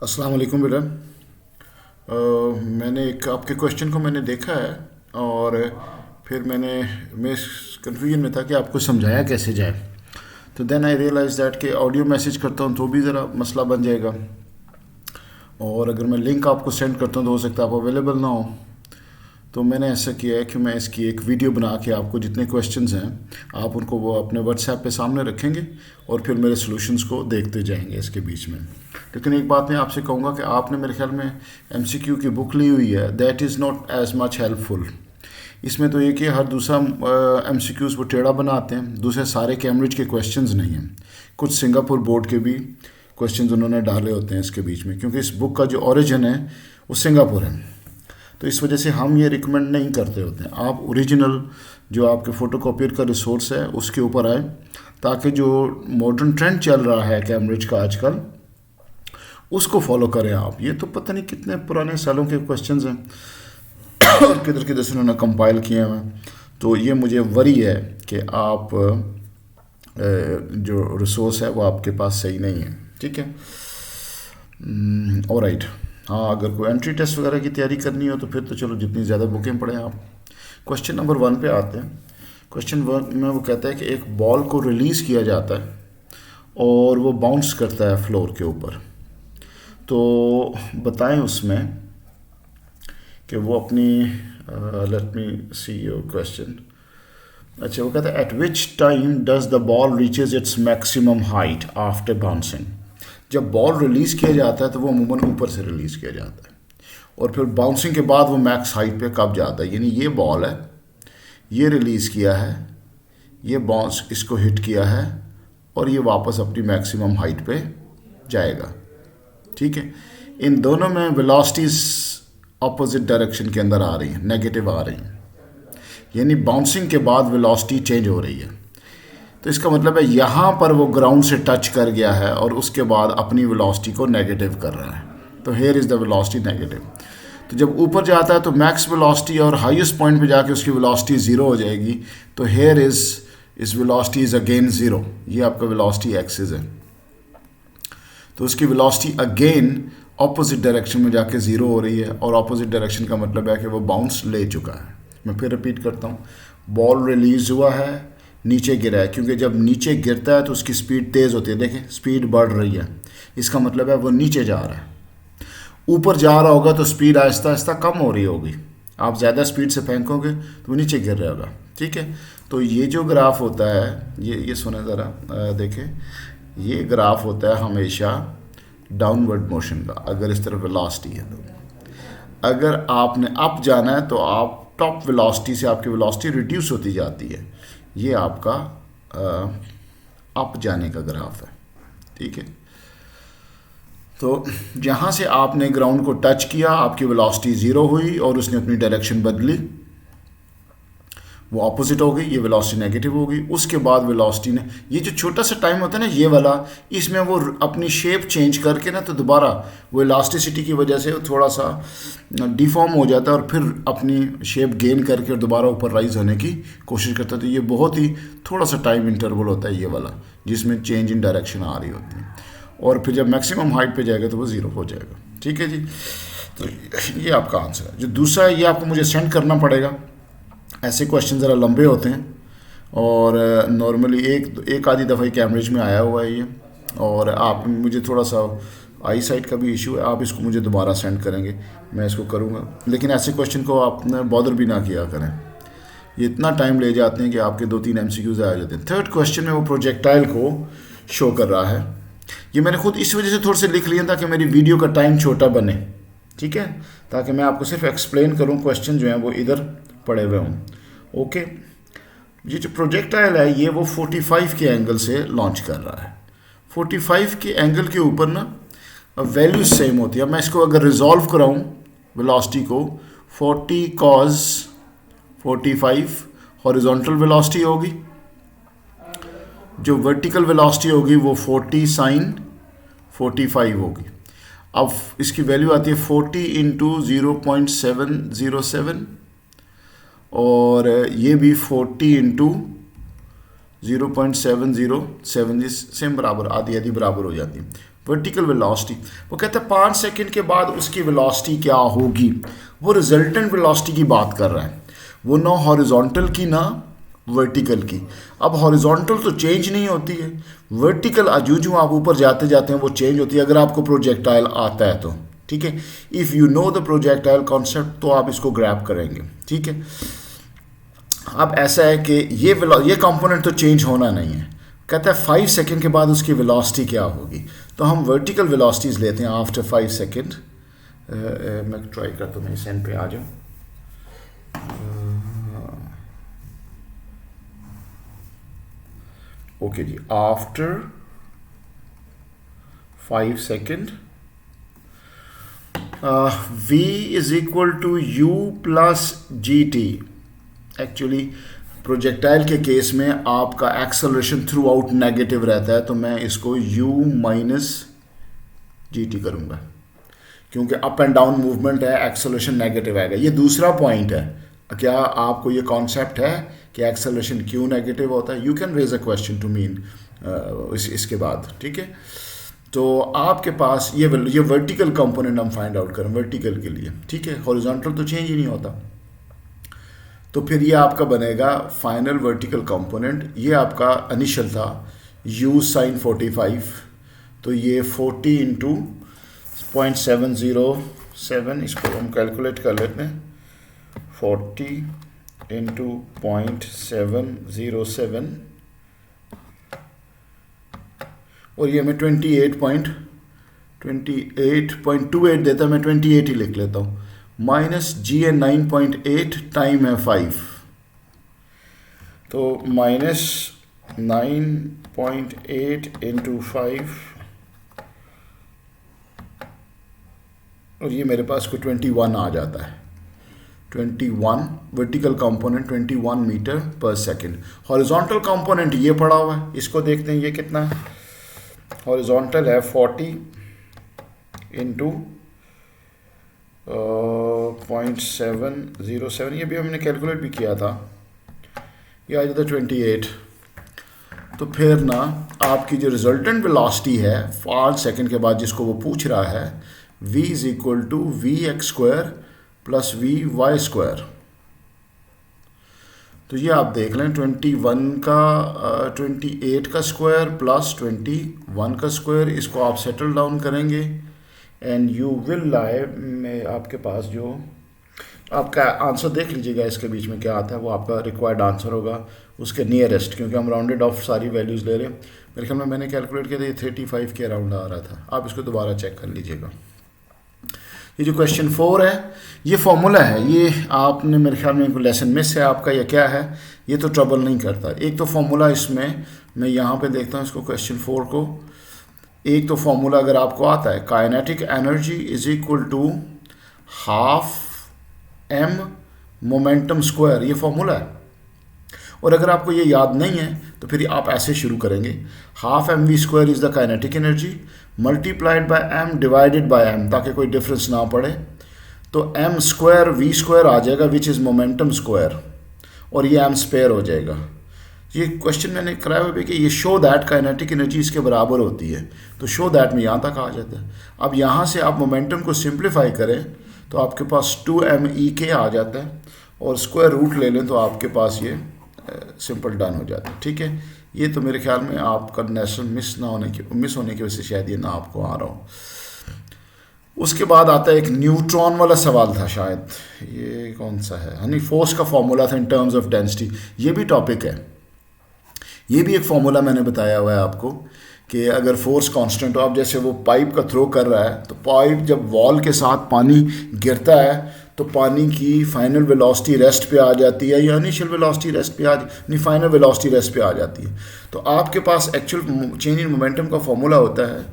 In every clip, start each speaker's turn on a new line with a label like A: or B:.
A: अस्सलाम वालेकुम बेटा। मैंने एक आपके क्वेश्चन को मैंने देखा है और फिर मैं इस कन्फ्यूजन में था कि आपको समझाया कैसे जाए। तो देन आई रियलाइज दैट कि ऑडियो मैसेज करता हूँ तो भी ज़रा मसला बन जाएगा, और अगर मैं लिंक आपको सेंड करता हूँ तो हो सकता है आप अवेलेबल ना हो। तो मैंने ऐसा किया है कि मैं इसकी एक वीडियो बना के आपको जितने क्वेश्चंस हैं आप उनको वो अपने व्हाट्सएप पे सामने रखेंगे और फिर मेरे सॉल्यूशंस को देखते जाएंगे इसके बीच में। लेकिन एक बात मैं आपसे कहूँगा कि आपने मेरे ख्याल में एमसीक्यू की बुक ली हुई है, that is not as much helpful. इसमें तो एक ही हर दूसरा एमसीक्यूज़ वो टेढ़ा बनाते हैं, दूसरे सारे कैम्ब्रिज के क्वेश्चंस नहीं हैं। कुछ सिंगापुर बोर्ड के भी क्वेश्चंस उन्होंने डाले होते हैं इसके बीच में, क्योंकि इस बुक का जो ओरिजिन है वो सिंगापुर है। तो इस वजह से हम ये रिकमेंड नहीं करते होते हैं। आप ओरिजिनल जो आपके फ़ोटोकॉपियर का रिसोर्स है उसके ऊपर आए, ताकि जो मॉडर्न ट्रेंड चल रहा है कैम्ब्रिज का आजकल उसको फॉलो करें आप। ये तो पता नहीं कितने पुराने सालों के क्वेश्चंस हैं और किधर किधर से उन्होंने कंपाइल किए हैं। तो ये मुझे वरी है कि आप जो रिसोर्स है वो आपके पास सही नहीं है। ठीक है, ऑलराइट। हाँ, अगर कोई एंट्री टेस्ट वगैरह की तैयारी करनी हो तो फिर तो चलो जितनी ज़्यादा बुकें पढ़ें आप। क्वेश्चन नंबर 1 पे आते हैं। क्वेश्चन 1 में वो कहता है कि एक बॉल को रिलीज़ किया जाता है और वो बाउंस करता है फ्लोर के ऊपर। तो बताएं उसमें कि वो अपनी let me see your question. अच्छा, वो कहता है eight which time does the ball reaches its maximum height after bouncing. जब बॉल रिलीज़ किया जाता है तो वो अमूमन ऊपर से रिलीज़ किया जाता है, और फिर बाउंसिंग के बाद वो मैक्स हाइट पे कब जाता है। यानी ये बॉल है, ये रिलीज़ किया है, ये बाउंस इसको हिट किया है और ये वापस अपनी मैक्सिमम हाइट पे जाएगा। ठीक है, इन दोनों में वेलोसिटीज़ अपोजिट डायरेक्शन के अंदर आ रही हैं, नेगेटिव आ रही हैं। यानी बाउंसिंग के बाद वेलोसिटी चेंज हो रही है। तो इसका मतलब है यहाँ पर वो ग्राउंड से टच कर गया है और उसके बाद अपनी वेलोसिटी को नेगेटिव कर रहा है। तो here is the velocity negative. तो जब ऊपर जाता है तो मैक्स वेलोसिटी और हाईएस्ट पॉइंट पे जाके उसकी वेलोसिटी ज़ीरो हो जाएगी। तो here is velocity is again zero. ये आपका वेलोसिटी एक्सिस है। तो उसकी वेलोसिटी अगेन ऑपोजिट डायरेक्शन में जाके ज़ीरो हो रही है, और ऑपोजिट डायरेक्शन का मतलब है कि वो बाउंस ले चुका है। मैं फिर रिपीट करता हूँ, बॉल रिलीज़ हुआ है, नीचे गिरा है, क्योंकि जब नीचे गिरता है तो उसकी स्पीड तेज़ होती है। देखें, स्पीड बढ़ रही है, इसका मतलब है वो नीचे जा रहा है। ऊपर जा रहा होगा तो स्पीड आहिस्ता आहिस्ता कम हो रही होगी। आप ज़्यादा स्पीड से फेंकोगे तो वो नीचे गिर रहा होगा। ठीक है, तो ये जो ग्राफ होता है, ये सुने ज़रा, देखें, ये ग्राफ होता है हमेशा डाउनवर्ड मोशन का। अगर इस तरफ वेलोसिटी है तो अगर आपने अप जाना है तो आप टॉप वेलोसिटी से आपकी वेलोसिटी रिड्यूस होती जाती है। ये आपका अप जाने का ग्राफ है। ठीक है, तो जहाँ से आपने ग्राउंड को टच किया आपकी वेलोसिटी ज़ीरो हुई और उसने अपनी डायरेक्शन बदली, वो ऑपोजिट हो गई, ये वेलोसिटी नेगेटिव हो गई। उसके बाद वेलोसिटी ने, ये जो छोटा सा टाइम होता है ना ये वाला, इसमें वो अपनी शेप चेंज करके ना तो दोबारा वो इलास्टिसिटी की वजह से थोड़ा सा डिफॉर्म हो जाता है और फिर अपनी शेप गेन करके और दोबारा ऊपर राइज होने की कोशिश करता है। तो ये बहुत ही थोड़ा सा टाइम इंटरवल होता है ये वाला, जिसमें चेंज इन डायरेक्शन आ रही होती है, और फिर जब मैक्सिमम हाइट पे जाएगा तो वो ज़ीरो हो जाएगा। ठीक है जी, तो ये आपका आंसर है। जो दूसरा है ये आपको मुझे सेंड करना पड़ेगा। ऐसे क्वेश्चन ज़रा लंबे होते हैं और नॉर्मली एक आधी दफ़ा ही कैम्ब्रिज में आया हुआ है ये, और आप मुझे थोड़ा सा आई साइट का भी इशू है, आप इसको मुझे दोबारा सेंड करेंगे, मैं इसको करूँगा। लेकिन ऐसे क्वेश्चन को आपने बॉदर भी ना किया करें, ये इतना टाइम ले जाते हैं कि आपके 2-3 MCQs आ जाते हैं। थर्ड क्वेश्चन में वो प्रोजेक्टाइल को शो कर रहा है। ये मैंने खुद इस वजह से थोड़े से लिख लिया था कि मेरी वीडियो का टाइम छोटा बने, ठीक है, ताकि मैं आपको सिर्फ एक्सप्लेन करूँ, क्वेश्चन जो हैं वो इधर पड़े हुए हों। ओके, ये जो प्रोजेक्टाइल है ये वो 45 के एंगल से लॉन्च कर रहा है। 45 के एंगल के ऊपर ना वैल्यूज सेम होती है। मैं इसको अगर रिजॉल्व कराऊँ वेलोसिटी को, 40 cos 45 हॉरिजॉन्टल वेलोसिटी होगी, जो वर्टिकल वेलोसिटी होगी वो 40 sin 45 होगी। अब इसकी वैल्यू आती है 40 इंटू 0.707, और ये भी 40 इंटू 0.707, सेम बराबर, आधी आधी बराबर हो जाती है। Vertical velocity. वो कहता है 5 सेकंड के बाद उसकी वेलोसिटी क्या होगी। वो रिजल्टेंट वेलोसिटी की बात कर रहा है, वो ना हॉरिजॉन्टल की ना वर्टिकल की। अब हॉरिजॉन्टल तो चेंज नहीं होती है, वर्टिकल जो आप ऊपर जाते जाते हैं वो चेंज होती है, अगर आपको प्रोजेक्टाइल आता है तो। ठीक है, if you know the projectile concept तो आप इसको ग्रैब करेंगे। ठीक है, अब ऐसा है कि ये कंपोनेंट तो चेंज होना नहीं है। कहता है 5 सेकंड के बाद उसकी वेलोसिटी क्या होगी, तो हम वर्टिकल वेलोसिटीज़ लेते हैं आफ्टर 5 सेकंड। मैं ट्राई करता हूँ, मैं इस एंड पे आ जाऊँ। ओके जी, after 5 second v is equal to u plus g t. Actually projectile के केस में आपका एक्सेलरेशन थ्रू आउट नेगेटिव रहता है, तो मैं इसको u माइनस जी टी करूँगा, क्योंकि अप एंड डाउन मूवमेंट है, एक्सेलरेशन नेगेटिव आएगा। ये दूसरा पॉइंट है, क्या आपको ये कॉन्सेप्ट है कि एक्सेलरेशन क्यों नेगेटिव होता है? You can raise a question to mean इसके बाद। ठीक है, तो आपके पास ये वर्टिकल कंपोनेंट हम फाइंड आउट करें वर्टिकल के लिए। ठीक है, हॉरिजॉन्टल तो चेंज ही नहीं होता, तो फिर ये आपका बनेगा फाइनल वर्टिकल कंपोनेंट। ये आपका इनिशियल था u साइन 45, तो ये 40 इंटू 0.707, इसको हम कैलकुलेट कर लेते हैं। 40 इंटू 0.707 और ये हमें 28.28 देता है, मैं 28 ही लिख लेता हूँ। माइनस जी है 9.8, टाइम है 5, तो माइनस 9.8 इंटू 5, और ये मेरे पास को 21 आ जाता है। 21 वर्टिकल कंपोनेंट 21 मीटर पर सेकंड। हॉरिजॉन्टल कंपोनेंट ये पड़ा हुआ है, इसको देखते हैं ये कितना है। हॉरिजॉन्टल है 40 इंटू 0.707, ये भी हमने कैलकुलेट भी किया था, ये आ जाता है 28। तो फिर ना आपकी जो रिजल्टेंट वेलोसिटी है 5 सेकंड के बाद जिसको वो पूछ रहा है, v is equal to v x square plus v y square. तो ये आप देख लें 21 का 28 का स्क्वायर प्लस 21 का स्क्वायर, इसको आप सेटल डाउन करेंगे एंड यू विल लाई में आपके पास जो आपका आंसर देख लीजिएगा, इसके बीच में क्या आता है वो आपका रिक्वायर्ड आंसर होगा उसके नियरेस्ट, क्योंकि हम राउंडेड ऑफ सारी वैल्यूज़ ले रहे हैं। मेरे ख्याल में मैंने कैलकुलेट किया था ये 35 के अराउंड आ रहा था, आप इसको दोबारा चेक कर लीजिएगा। ये जो क्वेश्चन 4 है ये फॉर्मूला है, ये आपने मेरे ख्याल में लेसन मिस है आपका या क्या है, ये तो ट्रबल नहीं करता। एक तो फॉर्मूला इसमें मैं यहाँ पे देखता हूँ इसको क्वेश्चन 4 को, एक तो फॉर्मूला अगर आपको आता है kinetic energy is equal to half m momentum square, ये फॉर्मूला है। और अगर आपको ये याद नहीं है तो फिर आप ऐसे शुरू करेंगे, half m v square is the kinetic energy multiplied by m divided by m, ताकि कोई डिफरेंस ना पड़े। तो m स्क्वायर वी स्क्वायर आ जाएगा विच इज़ मोमेंटम स्क्वायर, और ये m स्पेयर हो जाएगा। ये क्वेश्चन मैंने कराया हुआ है कि ये शो दैट काइनेटिक एनर्जी इसके बराबर होती है, तो शो दैट में यहाँ तक आ जाता है। अब यहाँ से आप मोमेंटम को सिंप्लीफाई करें तो आपके पास 2m(e)k आ जाता है, और स्क्वायर रूट ले लें तो आपके पास ये सिंपल डन हो जाता है। ठीक है, ये तो मेरे ख्याल में आपका नेशनल मिस होने की वजह से शायद ये ना आपको आ रहा हो। उसके बाद आता है एक न्यूट्रॉन वाला सवाल था शायद, ये कौन सा है, यानी फोर्स का फॉर्मूला था इन टर्म्स ऑफ डेंसिटी, ये भी टॉपिक है। ये भी एक फॉर्मूला मैंने बताया हुआ है आपको कि अगर फोर्स कांस्टेंट हो, अब जैसे वो पाइप का थ्रो कर रहा है, तो पाइप जब वॉल के साथ पानी गिरता है तो पानी की फाइनल वेलोसिटी रेस्ट पे आ जाती है, या इनिशियल वेलोसिटी रेस्ट पे नहीं फाइनल वेलोसिटी रेस्ट पे आ जाती है। तो आपके पास एक्चुअल चेंज इन मोमेंटम का फॉर्मूला होता है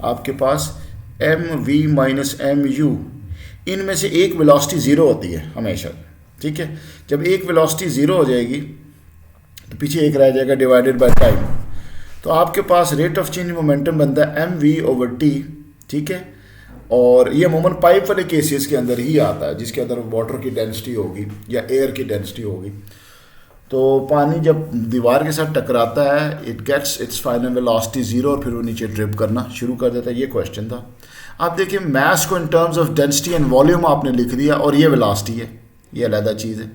A: आपके पास m v minus m u, इनमें से एक वेलोसिटी ज़ीरो होती है हमेशा। ठीक है, जब एक वेलोसिटी ज़ीरो हो जाएगी तो पीछे एक रह जाएगा डिवाइडेड बाय टाइम, तो आपके पास रेट ऑफ चेंज मोमेंटम बनता है एम वी ओवर टी। ठीक है, और ये अमूमन पाइप वाले केसेस के अंदर ही आता है जिसके अंदर वाटर की डेंसिटी होगी या एयर की डेंसिटी होगी। तो पानी जब दीवार के साथ टकराता है it gets its final velocity zero और फिर वो नीचे ड्रिप करना शुरू कर देता है। ये क्वेश्चन था। आप देखिए मास को in terms of density and volume आपने लिख दिया और ये वेलोसिटी है, ये अलग चीज़ है।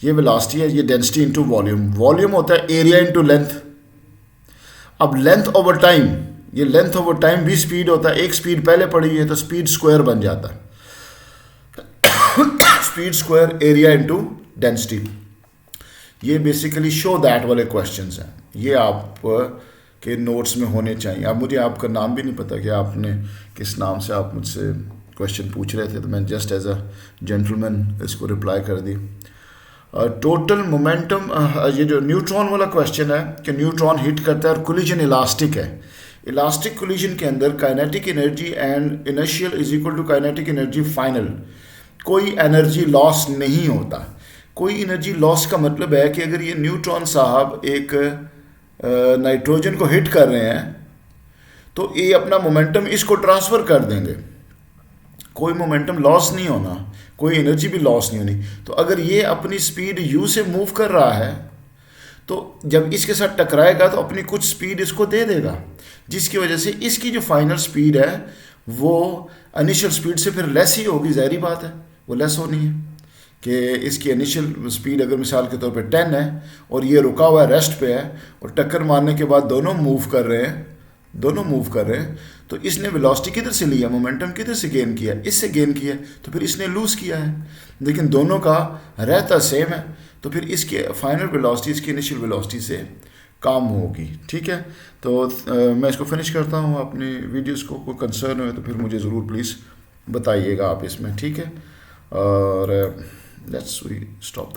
A: ये वेलोसिटी है, ये डेंसिटी इनटू वॉल्यूम। वॉल्यूम होता है एरिया इनटू लेंथ। अब लेंथ ओवर टाइम, ये लेंथ ओवर टाइम भी स्पीड होता है। एक स्पीड पहले पड़ी है तो स्पीड स्क्वायर बन जाता है। Speed square area into density. ये बेसिकली शो दैट वाले क्वेश्चंस हैं। ये आप के नोट्स में होने चाहिए। अब मुझे आपका नाम भी नहीं पता कि आपने किस नाम से आप मुझसे क्वेश्चन पूछ रहे थे, तो मैं जस्ट एज अ जेंटलमैन इसको रिप्लाई कर दी। टोटल मोमेंटम, ये जो न्यूट्रॉन वाला क्वेश्चन है कि न्यूट्रॉन हिट करता है और कोलिजन इलास्टिक है। इलास्टिक कोलिजन के अंदर kinetic energy and initial is equal to kinetic energy final. कोई एनर्जी लॉस नहीं होता। कोई एनर्जी लॉस का मतलब है कि अगर ये न्यूट्रॉन साहब एक नाइट्रोजन को हिट कर रहे हैं तो ये अपना मोमेंटम इसको ट्रांसफ़र कर देंगे। कोई मोमेंटम लॉस नहीं होना, कोई एनर्जी भी लॉस नहीं होनी। तो अगर ये अपनी स्पीड u से मूव कर रहा है तो जब इसके साथ टकराएगा तो अपनी कुछ स्पीड इसको दे देगा, जिसकी वजह से इसकी जो फाइनल स्पीड है वो इनिशियल स्पीड से फिर लेस ही होगी। ज़ाहिरी बात है, वो लेस होनी है कि इसकी इनिशियल स्पीड अगर मिसाल के तौर पे 10 है और ये रुका हुआ है, रेस्ट पे है, और टक्कर मारने के बाद दोनों मूव कर रहे हैं, तो इसने वेलोसिटी किधर से लिया, मोमेंटम किधर से गेन किया, इससे गेन किया, तो फिर इसने लूज़ किया है। लेकिन दोनों का रहता सेम है, तो फिर इसके फाइनल वेलोसिटी इसकी इनिशियल वेलोसिटी से कम होगी। ठीक है, तो मैं इसको फिनिश करता हूँ। अपनी वीडियोस को कोई कंसर्न हो तो फिर मुझे ज़रूर प्लीज़ बताइएगा आप इसमें। ठीक है, और लेट्स वी स्टॉप।